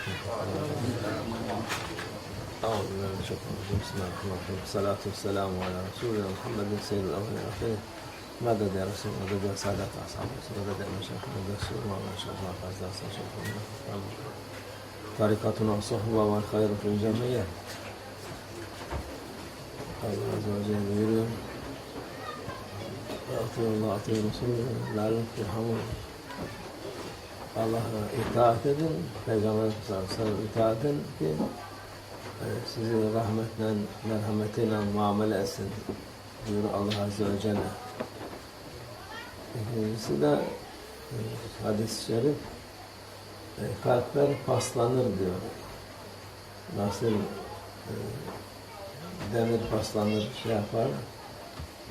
أعوذ بالله من الشيطان الرجيم بسم الله الرحمن الرحيم الصلاة والسلام على رسولنا محمد سيد الأولين والآخرين مدد يا رسول مدد يا سادة أصحاب مدد يا مشايخ مدد السور وما شاء الله فازداد شيخنا طريقتنا الصحبة والخير في الجميع الله عز وجل يقول أطيعوا الله أطيعوا رسوله لعلكم ترحمون Allah'a itaat edin, Peygamberimize sallallahu aleyhi ve sellem itaat edin ki sizi rahmetle, merhametiyle muamele etsin diyor Allah Azze ve Celle. İkincisi de hadis-i şerif kalpler paslanır diyor. Nasıl demir paslanır şey yapar,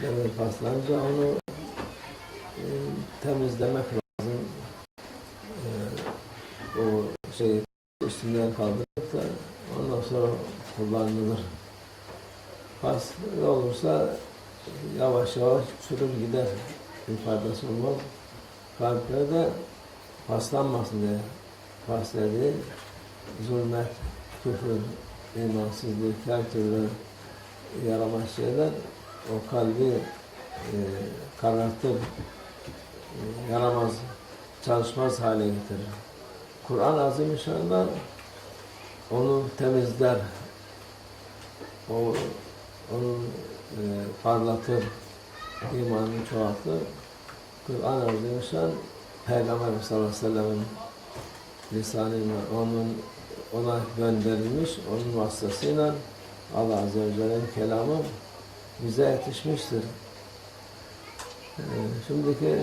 demir paslanınca onu temizlemek lazım. O şey üstünden kaldırıp da ondan sonra kullanılır. Pas olursa yavaş yavaş çürür gider. Bir faydası olmaz. Kalplerde paslanmasın diye. Pas dediği zulmet, küfür, imansızlık, her türlü yaramaz şeyler o kalbi karartır, yaramaz, çalışmaz hale getirir. Kur'an-ı Azimüşşan'da onu temizler, onu parlatır, imanını çoğaltır. Kur'an-ı Azimüşşan Peygamberimize sallallahu aleyhi ve sellem'in lisanıyla ona gönderilmiş, onun vasıtasıyla Allah Azze ve Celle'nin kelamı bize yetişmiştir. Şimdiki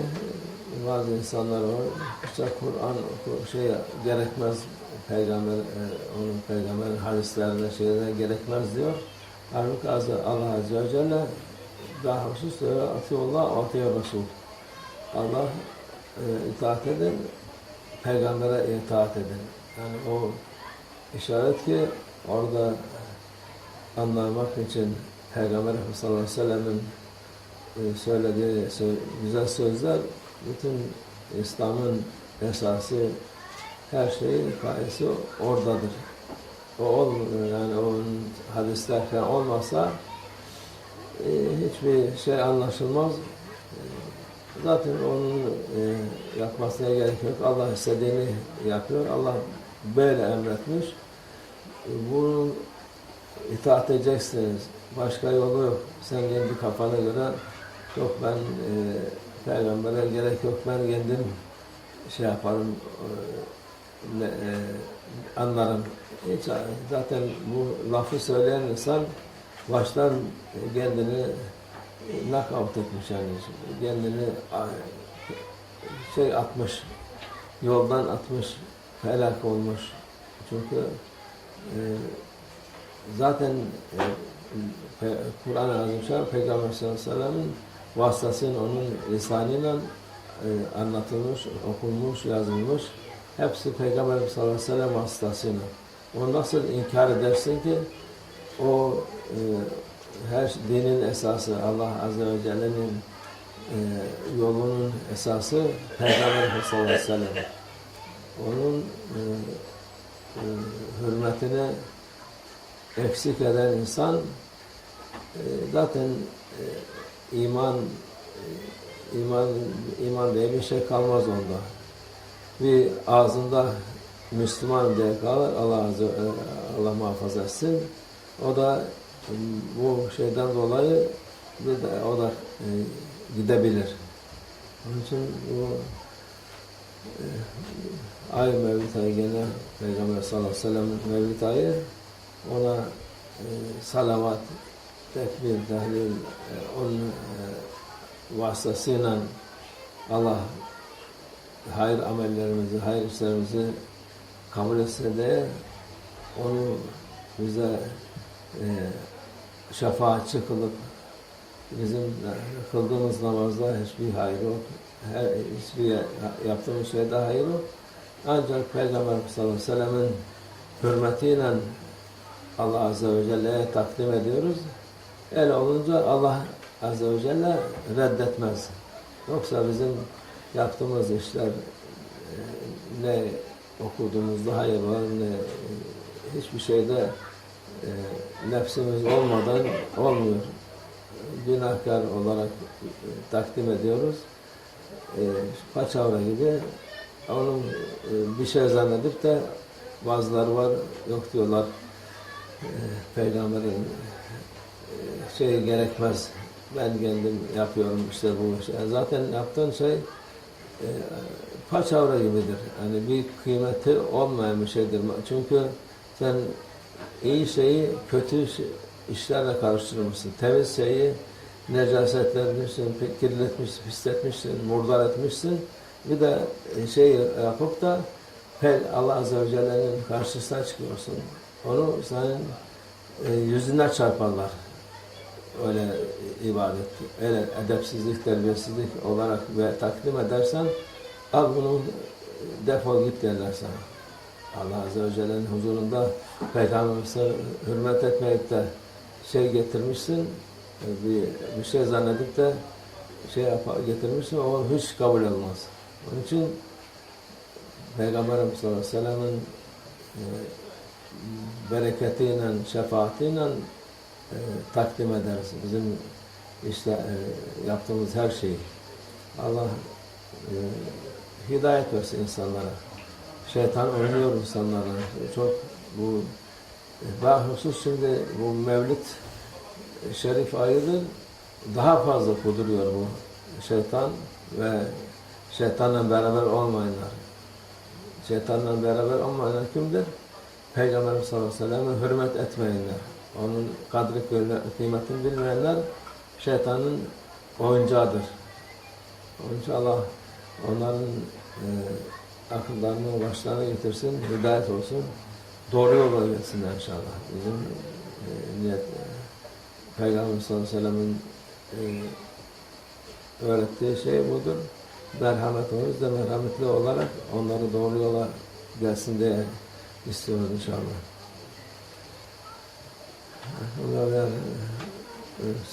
bazı insanlar var, işte Kur'an gerekmez, onun peygamberin hadislerine gerekmez diyor. Halbuki Allah Azze ve Celle daha husus diyor, Atiyullah, Atiyu Resul. Allah itaat edin, peygambere itaat edin. Yani o işaret ki orada anlamak için Peygamber sallallahu aleyhi ve sellem'in söylediği güzel sözler bütün İslam'ın esası, her şeyi, gayesi oradadır. Yani onun hadisler falan olmasa hiçbir şey anlaşılmaz. Zaten onun yapmasına gerek yok. Allah istediğini yapıyor. Allah böyle emretmiş. Bunu itaat edeceksiniz. Başka yolu yok. Sen kendi kafana göre yok ben peygambere gerek yok, ben kendim şey yaparım, anlarım. Hiç, zaten bu lafı söyleyen insan baştan kendini knockout etmiş, yani kendini atmış, yoldan atmış, helak olmuş. Çünkü zaten Kur'an-ı Azimüşşan Peygamber sallallahu aleyhi ve sellem'in vasıtasıyla, onun lisanıyla anlatılmış, okunmuş, yazılmış. Hepsi Peygamber sallallahu aleyhi ve sellem vasıtasıyla. Onu nasıl inkar edersin ki o her dinin esası, Allah Azze ve Celle'nin yolunun esası Peygamber sallallahu aleyhi ve sellem. Onun hürmetini eksik eden insan zaten iman diye bir şey kalmaz onda. Bir ağzında Müslüman diye kalır, Allah muhafaza etsin. O da bu şeyden dolayı o da gidebilir. Onun için bu ay Mevlid ayı gene Peygamber sallallahu aleyhi ve sellem'in Mevlid ayı, ona salavat, tekbir, tahlil, onun vasıtasıyla Allah hayır amellerimizi, hayır işlerimizi kabul etse de onu bize şefaatçi kılıp bizim kıldığımız namazda hiçbir hayır yok, hiçbir yaptığımız şeyde hayır yok. Ancak Peygamber sallallahu aleyhi ve sellem'in hürmetiyle Allah Azze ve Celle'ye takdim ediyoruz. Öyle olunca Allah Azze ve Celle reddetmez. Yoksa bizim yaptığımız işler ne okuduğumuzda hayır var, hiçbir şeyde nefsimiz olmadan olmuyor. Günahkar olarak takdim ediyoruz. Paçavra gibi onun bir şey zannedip de bazıları var, yok diyorlar peygamberin şey gerekmez, ben kendim yapıyorum işte bu şey. Zaten yaptığın şey paçavra gibidir. Yani bir kıymeti olmayan bir şeydir. Çünkü sen iyi şeyi kötü işlerle karıştırmışsın. Temiz şeyi necasetlenmişsin, kirletmişsin, pisletmişsin, murdar etmişsin. Bir de şey yapıp da Allah Azze ve Celle'nin karşısına çıkıyorsun. Onu senin yüzüne çarparlar. Öyle ibadet, öyle edepsizlik, terbiyesizlik olarak ve takdim edersen, al bunu defol git derler sana. Allah Azze ve Celle'nin huzurunda Peygamberimize hürmet etmeyip de şey getirmişsin, bir şey zannedip de şey getirmişsin, o hiç kabul olmaz. Onun için Peygamberimiz sallallahu aleyhi ve sellem'in bereketiyle, şefaatiyle takdim ederiz. Bizim işte yaptığımız her şeyi. Allah hidayet versin insanlara. Şeytan oynuyor insanlara. Çok bu bahusus şimdi bu Mevlid Şerif ayıdır. Daha fazla kuduruyor bu şeytan ve şeytanla beraber olmayanlar. Şeytanla beraber olmayanlar kimdir? Peygamberimiz sallallahu aleyhi ve sellem'e hürmet etmeyenler. Onun kadri kıymetini bilmeyenler şeytanın oyuncağıdır. Onun için Allah onların akıllarını başlarına getirsin, hidayet olsun, doğru yola gelsinler inşallah. Bizim niyet Peygamberimiz sallallahu aleyhi ve sellem'in öğrettiği şey budur. Merhamet oluruz da merhametli olarak onları doğru yola gelsin diye istiyoruz inşallah. We are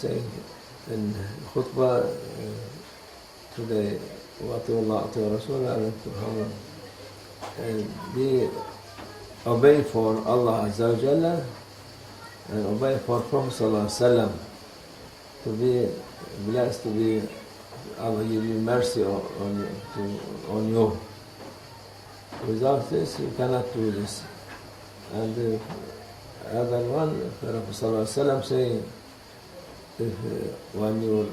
saying in khutbah today, Watullah to Rasulullah be obey for Allah Azza ve Jalla and obey for Prophet Sallallahu Alaihi Wasallam, to be blessed, to be Allah give you mercy on you. Without this, you cannot do this. And the other one, Prophet Sallallahu Alaihi Wasallam saying, if when your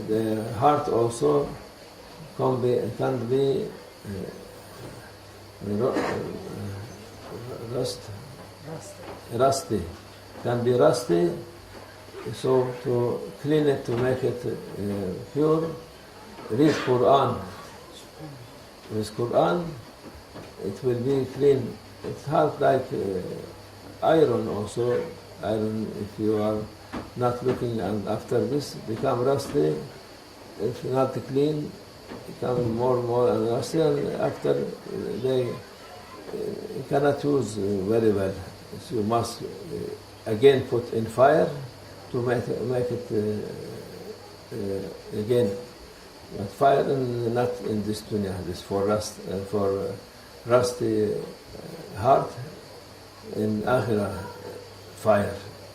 the heart also can be rusty, can be rusty. So to clean it, to make it pure, read Quran. With Quran, it will be clean. It's hard like iron also. Iron, if you are not looking and after this become rusty, if not clean, become more and more rusty, and after they cannot use very well. So you must again put in fire to make it again. But fire not in this dunya, this for rust, for rusty heart. In Akhirah, fire.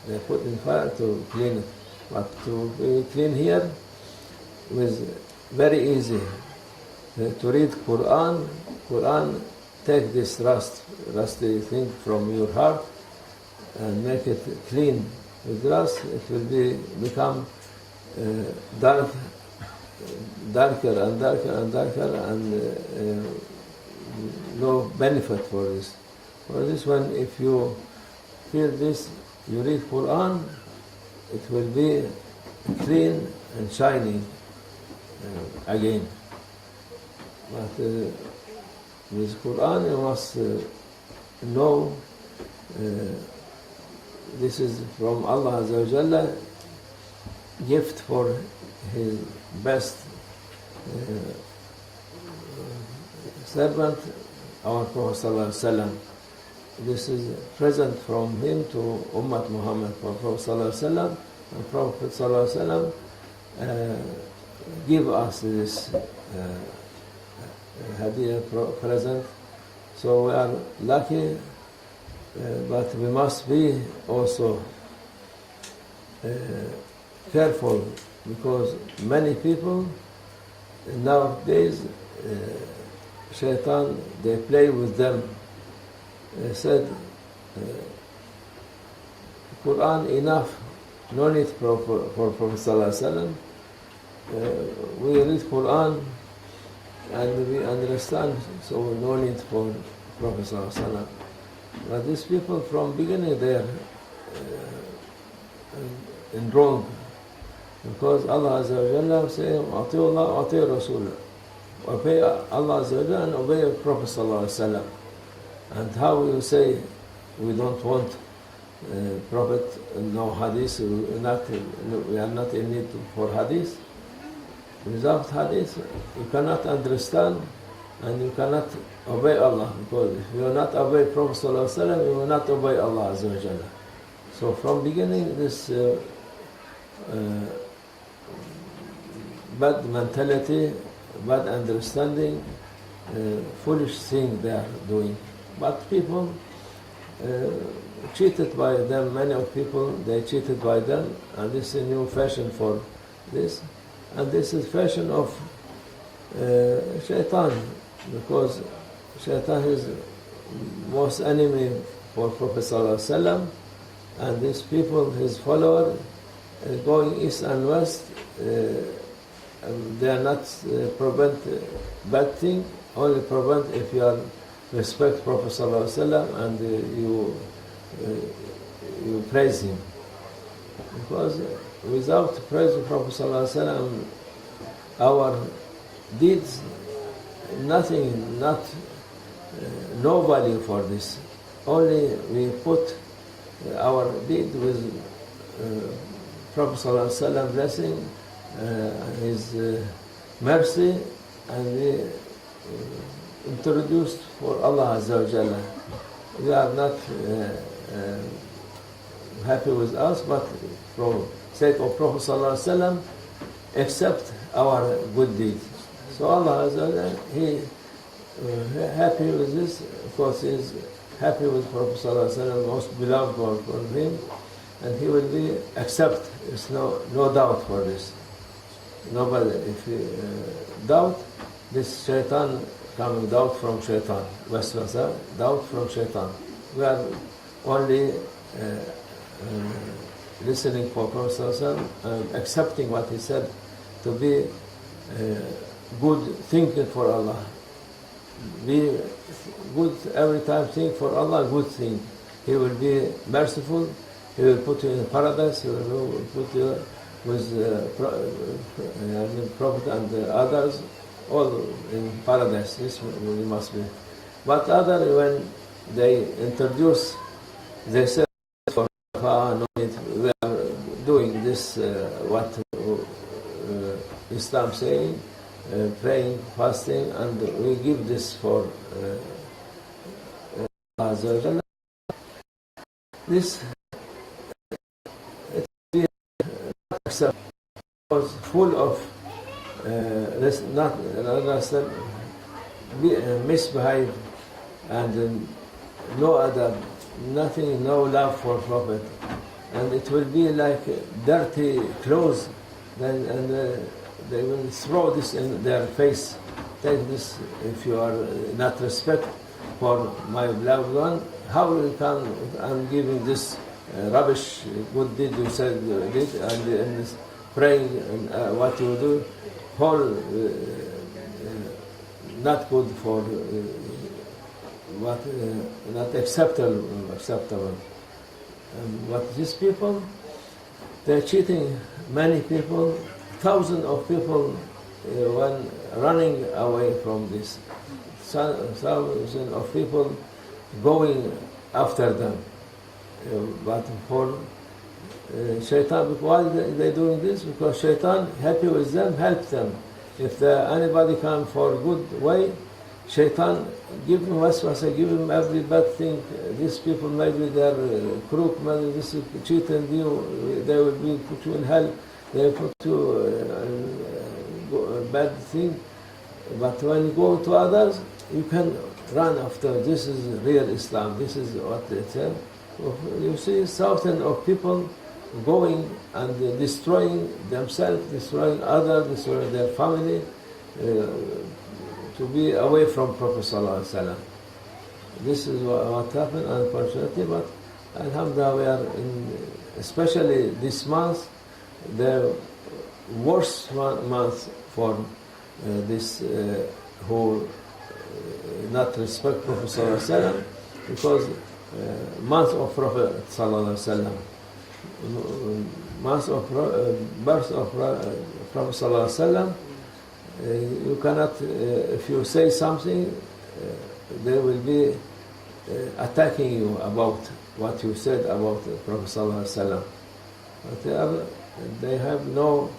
They put in fire to clean it. But to be clean here was very easy. To read Quran, take this rusty thing from your heart and make it clean with rust. It will become darker and darker and darker, and no benefit for this. For this one, if you feel this, you read Quran, it will be clean and shining again. But with Quran, you must know this is from Allah Azza wa Jalla, gift for His best servant, our Prophet Sallallahu Alaihi Wasallam. This is present from him to Ummah Muhammad, for Prophet Sallallahu Alaihi Wasallam. And Prophet Sallallahu Alaihi Wasallam give us this hadiyah present So we are lucky, but we must be also careful, because many people nowadays, shaitan, they play with them. They said, Quran enough, no need for Prophet Sallallahu Alaihi Wasallam. We read Quran and we understand, so no need for Prophet Sallallahu Alaihi Wasallam. But these people from beginning they are in wrong, because Allah Azza wa Jalla says, "Ati Allah, ati Rasul." Obey Allah Azza wa Jalla and obey Prophet Sallallahu Alaihi Wasallam. And how you say we don't want Prophet, no hadith, we are not in need for hadith? Without hadith, you cannot understand and you cannot obey Allah, because if you will not obey Prophet Sallallahu Alaihi Wasallam, you will not obey Allah Azza wa Jalla. So from beginning, this bad mentality, bad understanding, foolish thing they are doing. But people cheated by them, many of people, they cheated by them, and this is a new fashion for this. And this is fashion of shaitan, because shaitan is most enemy for Prophet Sallallahu Alaihi Wasallam, and these people, his followers, going east and west, they are not prevent bad thing, only prevent if you are respect Prophet Sallallahu Alaihi Wasallam and you praise him. Because without praising Prophet Sallallahu Alaihi Wasallam, our deeds, nothing, no value for this. Only we put our deed with Prophet Sallallahu Alaihi Wasallam blessing, his mercy, and we introduced for Allah Azza wa Jalla. We are not happy with us, but for sake of Prophet Sallallahu Alaihi Wasallam, accept our good deeds. So Allah Azza wa Jalla, He happy with this, of course He is happy with Prophet Sallallahu Alaihi Wasallam, most beloved one for him, and He will be accept. There's no doubt for this. Nobody, if you doubt, this shaitan coming doubt from shaitan, waswasa, doubt from shaitan. We are only listening for Prophet Sallallahu Alaihi Wasallam and accepting what he said to be good thinking for Allah. Be good every time, think for Allah good thing. He will be merciful, He will put you in paradise, He will put you with Prophet and others, all in paradise. This we must be. But other, when they introduce, they say, no need, we are doing this, what Islam saying, praying, fasting, and we give this for Allah. This was full of misbehave and no other, nothing, no love for Prophet, and it will be like dirty clothes, and they will throw this in their face. Take this, if you are not respect for my beloved one, how you can, I'm giving this rubbish, good deed you said did, and praying, and what you do, whole not good for what not acceptable. But these people, they're cheating many people, thousands of people when running away from this. Thousands of people going after them. But for shaitan, why they doing this? Because shaitan happy with them, help them. If anybody come for good way, shaitan give him waswasa, give him every bad thing. These people maybe they're crook, maybe this is cheating you, they will be put you in hell, they put you bad thing. But when you go to others, you can run after, this is real Islam, this is what they tell. You see thousands of people going and destroying themselves, destroying others, destroying their family, to be away from Prophet Sallallahu Alaihi Wasallam. This is what happened, unfortunately, but alhamdulillah, we are in, especially this month, the worst month for this who not respect Prophet Sallallahu Alaihi Wasallam, because month of Prophet Sallallahu Alaihi Wasallam, month of birth of Prophet Sallallahu Alaihi Wasallam, you cannot, if you say something, they will be attacking you about what you said about Prophet Sallallahu Alaihi Wasallam. But they have no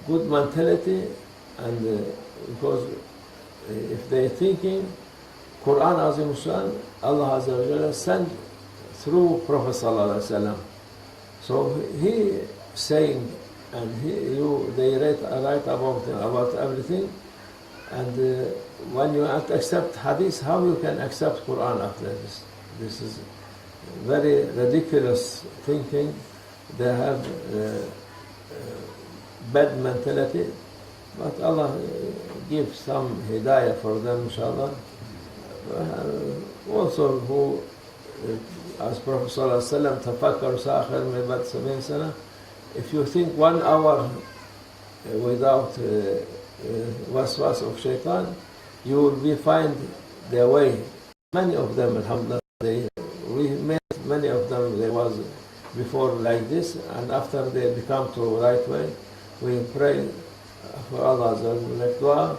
good mentality, and because if they are thinking, Quran Azim Shan, Allah Azza wa Jalla sent through Prophet Sallallahu Alaihi Wasallam. So he saying, and they write about everything, and when you accept Hadith, how you can accept Quran after this? This is very ridiculous thinking. They have bad mentality, but Allah gives some hidayah for them, inshallah. Also, who, as Prophet Sallallahu Alaihi Wasallam, tafakkaru sa'akhir min ba'd 70 sana, if you think 1 hour without waswas of shaitan, you will find their way. Many of them, alhamdulillah, we met many of them, they was before like this, and after they become to right way, we pray for Allah like dua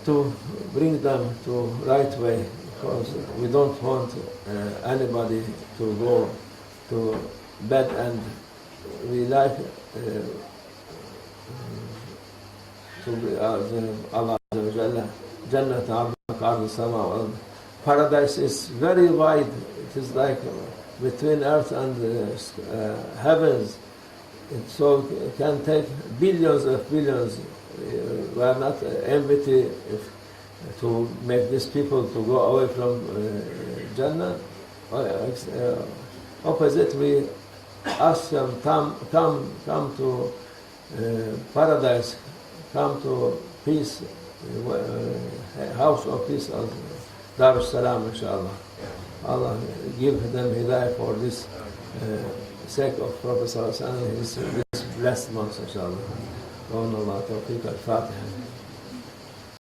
to bring them to right way, because we don't want anybody to go to bad end. We like to be Allah Jannah. Paradise is very wide. It is like between earth and heavens. So it can take billions of billions. We are not empty to make these people to go away from Jannah. Opposite, we ask them, come to paradise, come to peace, house of peace, Dar Salam, inshallah. Allah give them hidayah for this sake of Prophet Sallallahu Alaihi Wasallam, this blessed month, inshallah. Allah Tawfiq al-Fatiha.